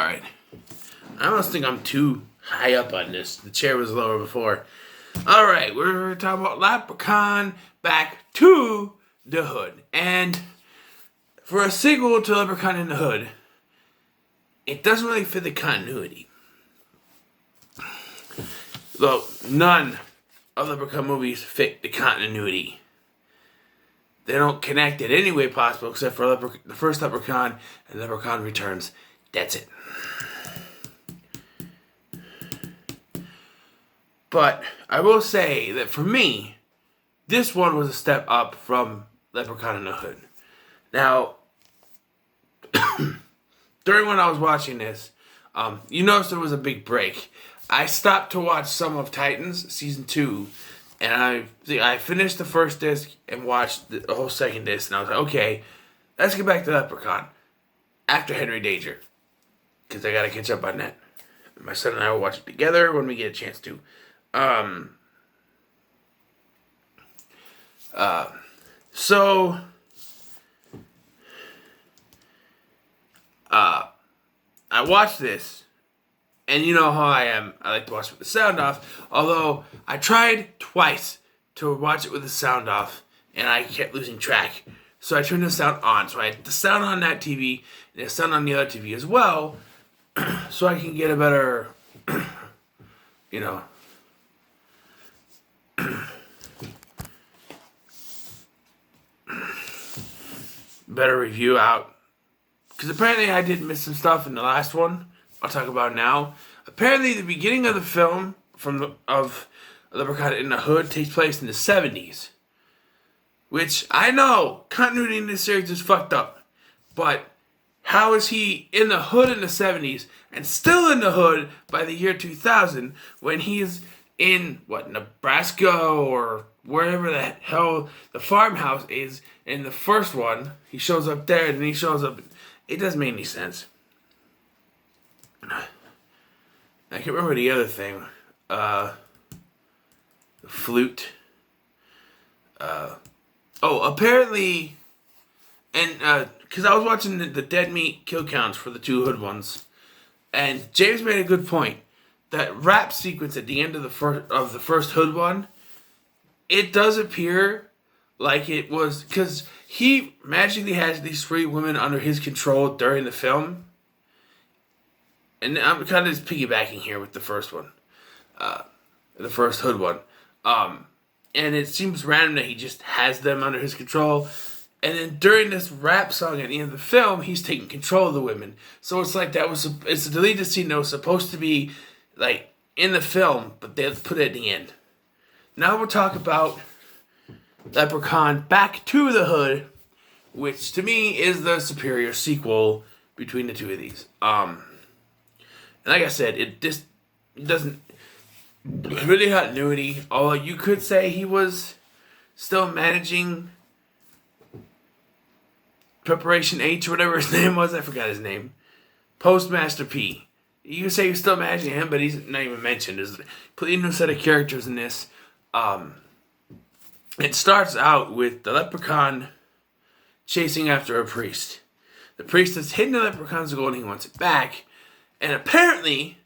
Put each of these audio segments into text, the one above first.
Alright. I almost think I'm too high up on this. The chair was lower before. Alright, we're talking about Leprechaun Back to the Hood. And for a sequel to Leprechaun in the Hood, it doesn't really fit the continuity. Though none of Leprechaun movies fit the continuity. They don't connect it any way possible except for the first Leprechaun and Leprechaun Returns. That's it. But I will say that for me, this one was a step up from Leprechaun in the Hood. Now, during when I was watching this, you notice there was a big break. I stopped to watch some of Titans Season 2, and I finished the first disc and watched the whole second disc, and I was like, okay, let's get back to Leprechaun after Henry Danger, because I got to catch up on that. My son and I will watch it together when we get a chance to. I watched this, and you know how I am. I like to watch it with the sound off, although I tried twice to watch it with the sound off, and I kept losing track. So I turned the sound on. So I had the sound on that TV, and the sound on the other TV as well, so I can get a better, better review out. Because apparently I did miss some stuff in the last one. I'll talk about it now. Apparently the beginning of the film of Leprechaun in the Hood takes place in the 70s. Which, I know, continuity in this series is fucked up. But how is he in the hood in the 70s and still in the hood by the year 2000 when he's in, Nebraska or wherever the hell the farmhouse is in the first one? He shows up there and then he shows up. It doesn't make any sense. I can't remember the other thing. The flute. Apparently, and because I was watching the dead meat kill counts for the two Hood ones, and James made a good point. That rap sequence at the end of the first Hood one, it does appear like it was because he magically has these three women under his control during the film, and I'm kind of just piggybacking here with the first one, the first Hood one, and it seems random that he just has them under his control. And then during this rap song at the end of the film, he's taking control of the women. So it's like it's a deleted scene that was supposed to be like in the film, but they put it at the end. Now we'll talk about Leprechaun Back to the Hood, which to me is the superior sequel between the two of these. And like I said, it doesn't really continuity. Although you could say he was still managing Preparation H or whatever his name was. I forgot his name. Postmaster P. You can say you're still managing him, but he's not even mentioned. There's a completely new set of characters in this. It starts out with the leprechaun chasing after a priest. The priest has hidden the leprechaun's gold and he wants it back. And apparently,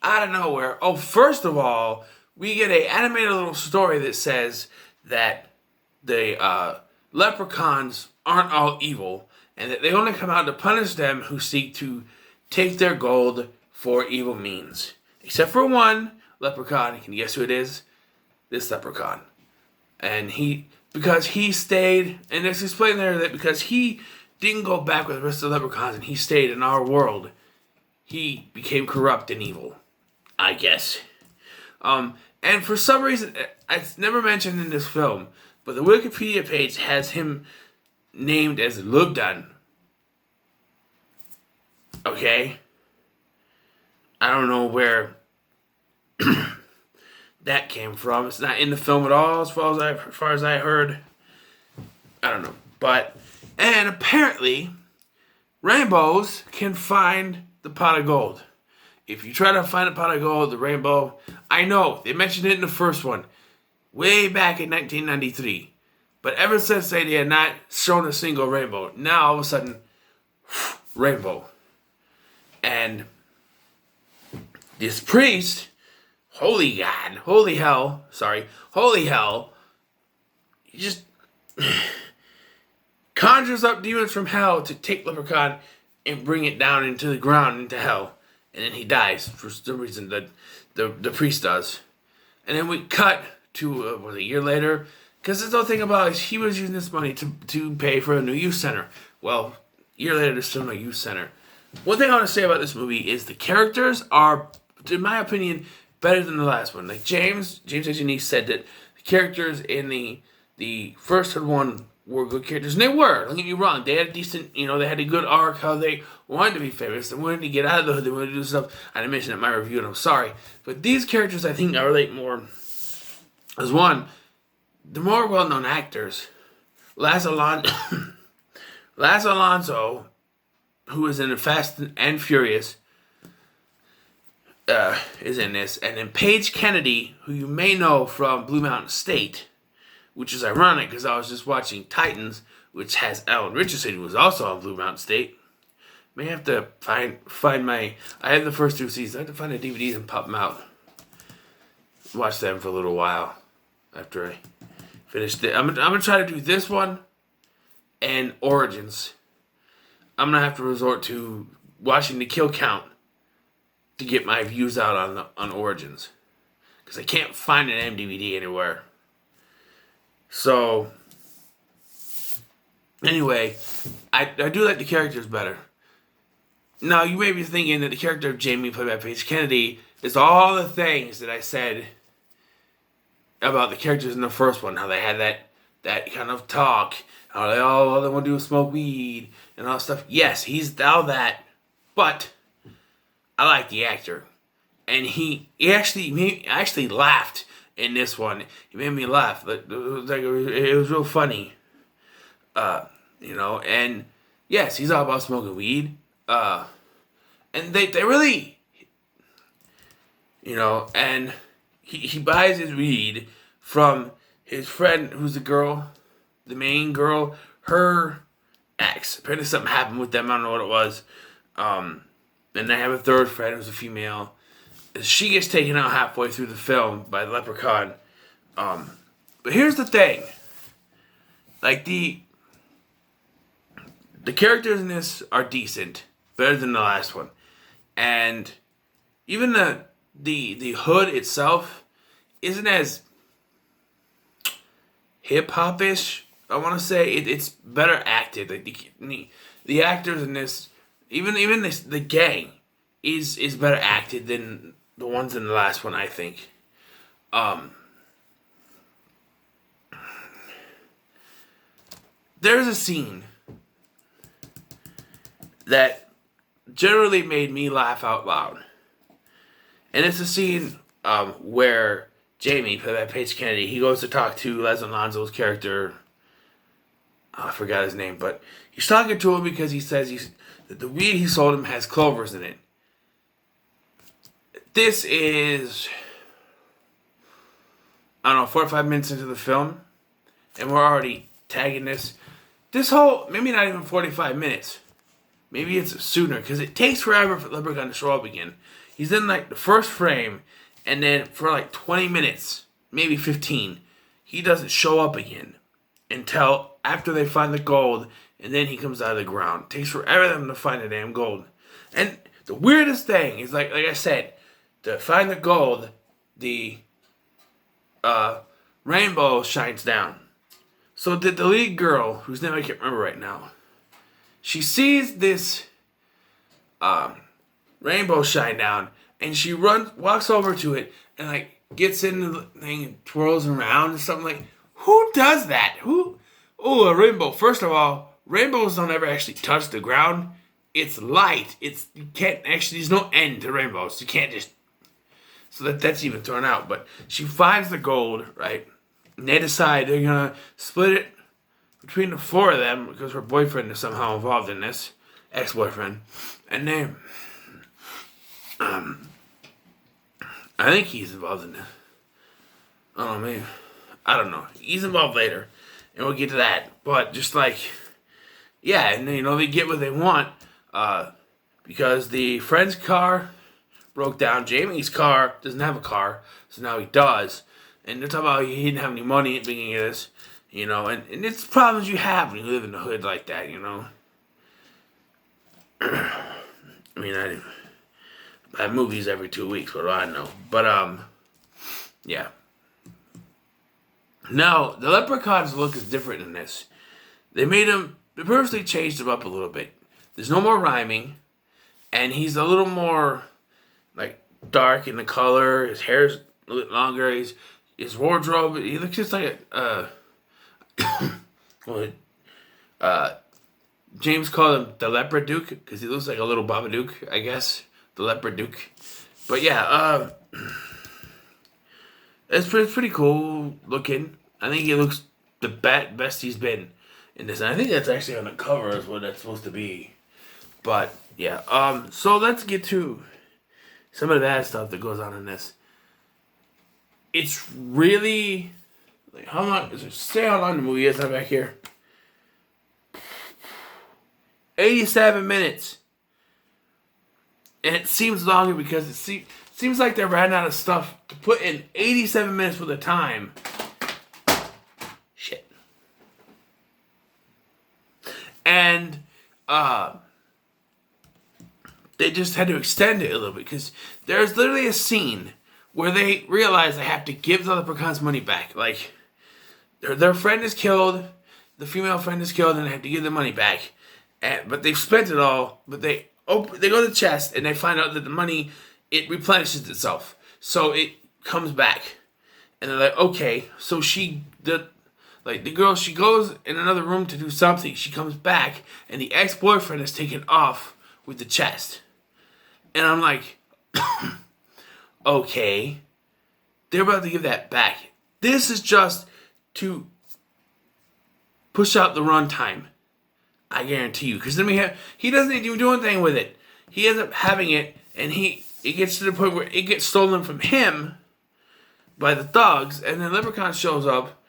out of nowhere, first of all, we get an animated little story that says that the leprechauns aren't all evil, and that they only come out to punish them who seek to take their gold for evil means. Except for one leprechaun. Can you guess who it is? This leprechaun. And because he stayed, and it's explained there that because he didn't go back with the rest of the leprechauns and he stayed in our world, he became corrupt and evil, I guess. And for some reason, it's never mentioned in this film, but the Wikipedia page has him named as Lubdan. Okay? I don't know where that came from. It's not in the film at all as far as I heard. I don't know. And apparently, rainbows can find the pot of gold. If you try to find a pot of gold, the rainbow, I know, they mentioned it in the first one, way back in 1993. But ever since they had not shown a single rainbow, now all of a sudden, rainbow. And And this priest, holy hell, he just conjures up demons from hell to take Leprechaun and bring it down into the ground, into hell. And then he dies for some reason, the priest does. And then we cut to, a year later, because this whole thing about is he was using this money to pay for a new youth center. Well, a year later, there's still no youth center. One thing I want to say about this movie is the characters are, in my opinion, better than the last one. Like James Agenique said that the characters in the first one were good characters, and they were. Don't get me wrong. They had a decent, they had a good arc, how they wanted to be famous. They wanted to get out of the hood. They wanted to do stuff. I didn't mention it in my review, and I'm sorry. But these characters, I think, I relate more as one, the more well-known actors. Laz Alonso, who is in Fast and Furious, is in this. And then Paige Kennedy, who you may know from Blue Mountain State, which is ironic because I was just watching Titans, which has Alan Richardson, who was also on Blue Mountain State. May have to find my... I have the first 2 seasons. I have to find the DVDs and pop them out. Watch them for a little while after I finish it. I'm going to try to do this one and Origins. I'm going to have to resort to watching the kill count to get my views out on Origins. Because I can't find an MDVD anywhere. So, anyway, I do like the characters better. Now, you may be thinking that the character of Jamie, played by Paige Kennedy, is all the things that I said about the characters in the first one. How they had that kind of talk. How all they want to do is smoke weed and all that stuff. Yes, he's all that. But I like the actor. And he actually laughed in this one. He made me laugh. It was real funny. And yes, he's all about smoking weed. And they really, and he buys his weed from his friend, who's the main girl, her ex. Apparently something happened with them. I don't know what it was. And they have a third friend who's a female. She gets taken out halfway through the film by the Leprechaun. But here's the thing. Like, the characters in this are decent. Better than the last one. And even the hood itself isn't as hip-hop-ish, I want to say. It's better acted. Like, the actors in this, even the gang, is better acted than the ones in the last one, I think. There's a scene that generally made me laugh out loud. And it's a scene where Jamie, played by Paige Kennedy, he goes to talk to Les Alonso's character. I forgot his name, but he's talking to him because he says that the weed he sold him has clovers in it. This is, I don't know, 4 or 5 minutes into the film, and we're already tagging this. This whole, maybe not even 45 minutes. Maybe it's sooner, because it takes forever for Leprechaun to show up again. He's in, the first frame, and then for, 20 minutes, maybe 15, he doesn't show up again until after they find the gold, and then he comes out of the ground. It takes forever for them to find the damn gold. And the weirdest thing is, like I said, to find the gold, the rainbow shines down. So the lead girl, whose name I can't remember right now, she sees this rainbow shine down, and she walks over to it, and gets into the thing and twirls around and something. Like, who does that? Oh, a rainbow. First of all, rainbows don't ever actually touch the ground. It's light. You can't actually. There's no end to rainbows. You can't just. So that's even thrown out. But she finds the gold, right? And they decide they're gonna split it between the 4 of them, because her boyfriend is somehow involved in this, ex-boyfriend, and then I think he's involved in this. I don't know, maybe. I don't know. He's involved later, and we'll get to that. But just yeah, and they get what they want, because the friend's car broke down. Jamie's car doesn't have a car, so now he does. And they're talking about he didn't have any money at the beginning of this, you know, and it's problems you have when you live in the hood like that, you know. I mean, I have movies every 2 weeks, what do I know? But, yeah. Now, the Leprechaun's look is different in this. They purposely changed him up a little bit. There's no more rhyming, and he's a little more, like, dark in the color. His hair's a little longer. His wardrobe, he looks just like James called him the Leper Duke because he looks like a little Babadook, I guess. The Leper Duke. But yeah, it's pretty cool looking. I think he looks the best he's been in this. And I think that's actually on the cover is what that's supposed to be. But yeah, so let's get to some of that stuff that goes on in this. It's really like how long is it? Say how long the movie is. I'm back here. 87 minutes. And it seems longer because it seems like they're running out of stuff to put in 87 minutes worth of time. Shit. And they just had to extend it a little bit because there's literally a scene where they realize they have to give the leprechauns money back. Like, their friend is killed, the female friend is killed, and they have to give the money back. But they've spent it all, but they go to the chest, and they find out that the money, it replenishes itself. So it comes back. And they're like, okay. So the girl, she goes in another room to do something. She comes back, and the ex-boyfriend is taken off with the chest. And I'm like... okay, they're about to give that back. This is just to push out the runtime. I guarantee you, because then he doesn't even do anything with it. He ends up having it, and it gets to the point where it gets stolen from him by the thugs, and then Leprechaun shows up,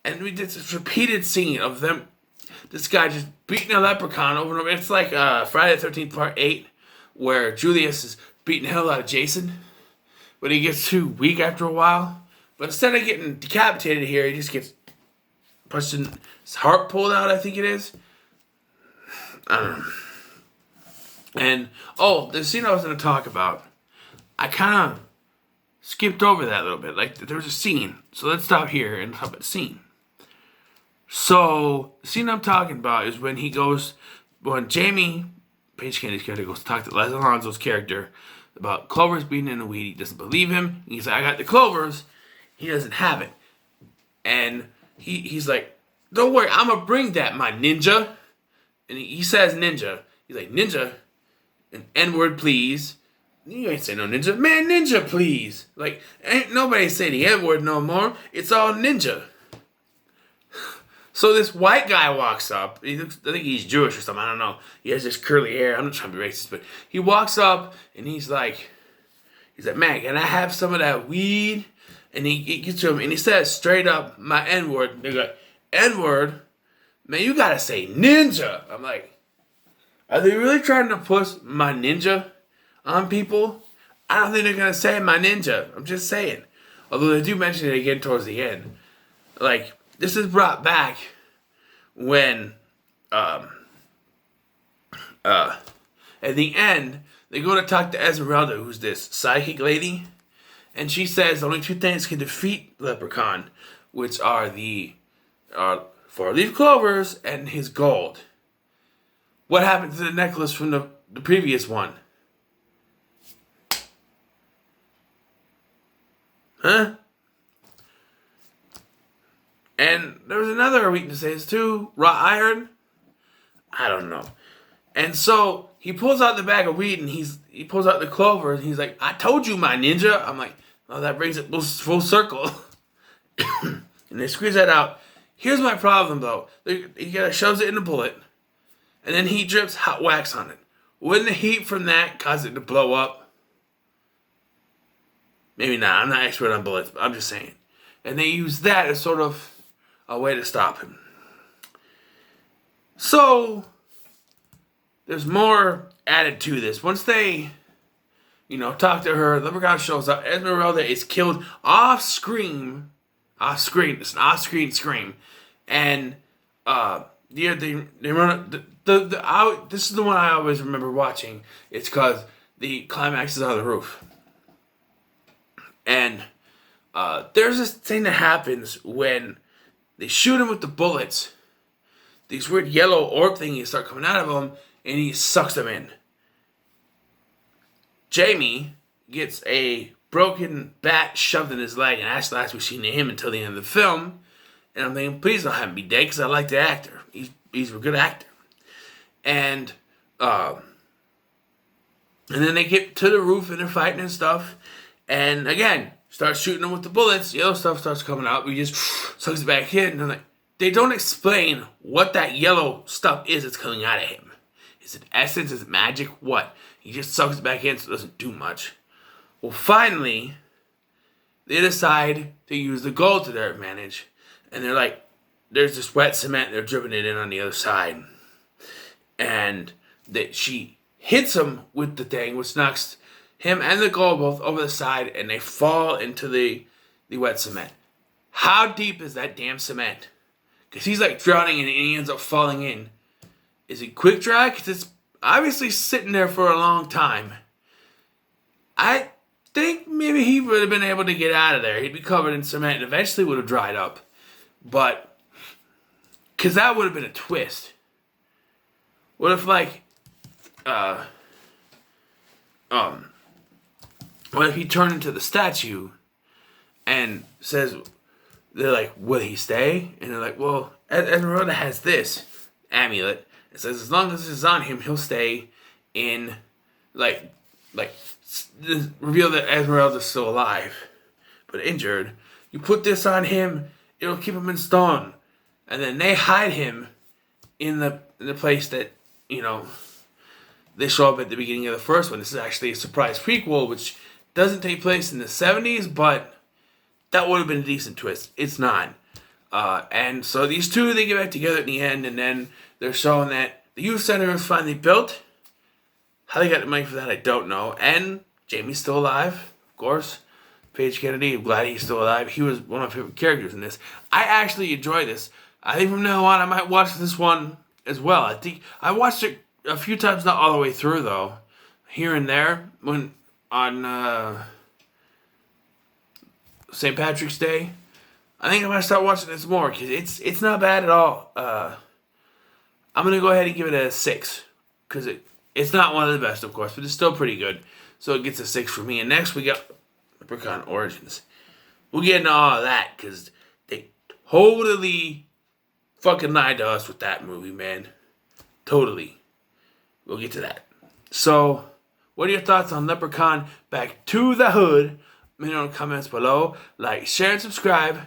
and we did this repeated scene of them. This guy just beating a leprechaun over and over. It's like Friday the 13th Part 8, where Julius is beating the hell out of Jason. But he gets too weak after a while. But instead of getting decapitated here, he just gets pushed in, his heart pulled out, I think it is. I don't know. And, the scene I was going to talk about, I kind of skipped over that a little bit. Like, there was a scene. So let's stop here and talk about the scene. So, the scene I'm talking about is when Jamie, Paige Candy's character, goes to talk to Les Alonso's character about Clover's being in the weed. He doesn't believe him. He's like, I got the Clovers. He doesn't have it. And he's like, don't worry, I'm going to bring that, my ninja. And he says ninja. He's like, ninja? An N-word, please. You ain't say no ninja. Man, ninja, please. Like, ain't nobody say the N-word no more. It's all ninja. So this white guy walks up. I think he's Jewish or something. I don't know. He has this curly hair. I'm not trying to be racist, but he walks up and he's like, man, can I have some of that weed? And he gets to him and he says straight up, my N-word. They go, N-word? Man, you gotta say ninja. I'm like, are they really trying to push my ninja on people? I don't think they're gonna say my ninja. I'm just saying. Although they do mention it again towards the end. Like, this is brought back when, at the end, they go to talk to Esmeralda, who's this psychic lady, and she says only two things can defeat Leprechaun, which are the 4-leaf clovers and his gold. What happened to the necklace from the previous one? Huh? And there was another weakness too. Raw iron? I don't know. And so he pulls out the bag of weed and he pulls out the clover and he's like, I told you, my ninja. I'm like, oh, that brings it full circle. And they squeeze that out. Here's my problem though. He shoves it in a bullet and then he drips hot wax on it. Wouldn't the heat from that cause it to blow up? Maybe not. I'm not expert on bullets, but I'm just saying. And they use that as sort of a way to stop him. So, there's more added to this. Once they, talk to her, Leprechaun shows up. Esmeralda is killed off screen. It's an off-screen scream. And, yeah, they run. This is the one I always remember watching. It's because the climax is on the roof. And there's this thing that happens when they shoot him with the bullets. These weird yellow orb thingies start coming out of him, and he sucks them in. Jamie gets a broken bat shoved in his leg, and that's the last we've seen of him until the end of the film. And I'm thinking, please don't have him be dead, because I like the actor. He's a good actor. And then they get to the roof, and they're fighting and stuff. And again, start shooting them with the bullets. Yellow stuff starts coming out. We just sucks it back in. And I'm like, they don't explain what that yellow stuff is that's coming out of him. Is it essence? Is it magic? What? He just sucks it back in, so it doesn't do much. Well, finally, they decide to use the gold to their advantage. And they're like, there's this wet cement. They're dripping it in on the other side. And she hits him with the thing, which knocks him and the gold both over the side, and they fall into the wet cement. How deep is that damn cement? Because he's like drowning and he ends up falling in. Is it quick dry? Because it's obviously sitting there for a long time. I think maybe he would have been able to get out of there. He'd be covered in cement and eventually would have dried up. But, because that would have been a twist. What if, like, what if he turned into the statue and says, they're like, will he stay? And they're like, well, Esmeralda has this amulet. It says as long as this is on him, he'll stay in, reveal that Esmeralda's still alive, but injured. You put this on him, it'll keep him in stone. And then they hide him in the place that, they show up at the beginning of the first one. This is actually a surprise prequel, which doesn't take place in the 70s, but that would have been a decent twist. It's not. And so these two, they get back together at the end, and then they're showing that the youth center is finally built. How they got the money for that, I don't know. And Jamie's still alive, of course. Paige Kennedy, I'm glad he's still alive. He was one of my favorite characters in this. I actually enjoy this. I think from now on, I might watch this one as well. I think I watched it a few times, not all the way through, though. Here and there, when on St. Patrick's Day. I think I'm going to start watching this more, because it's not bad at all. I'm going to go ahead and give it a 6, because it's not one of the best, of course, but it's still pretty good. So it gets a 6 for me. And next we got Leprechaun Origins. We'll get into all of that, because they totally fucking lied to us with that movie, man. Totally. We'll get to that. So, what are your thoughts on Leprechaun Back to the Hood? Let me know in the comments below. Like, share, and subscribe.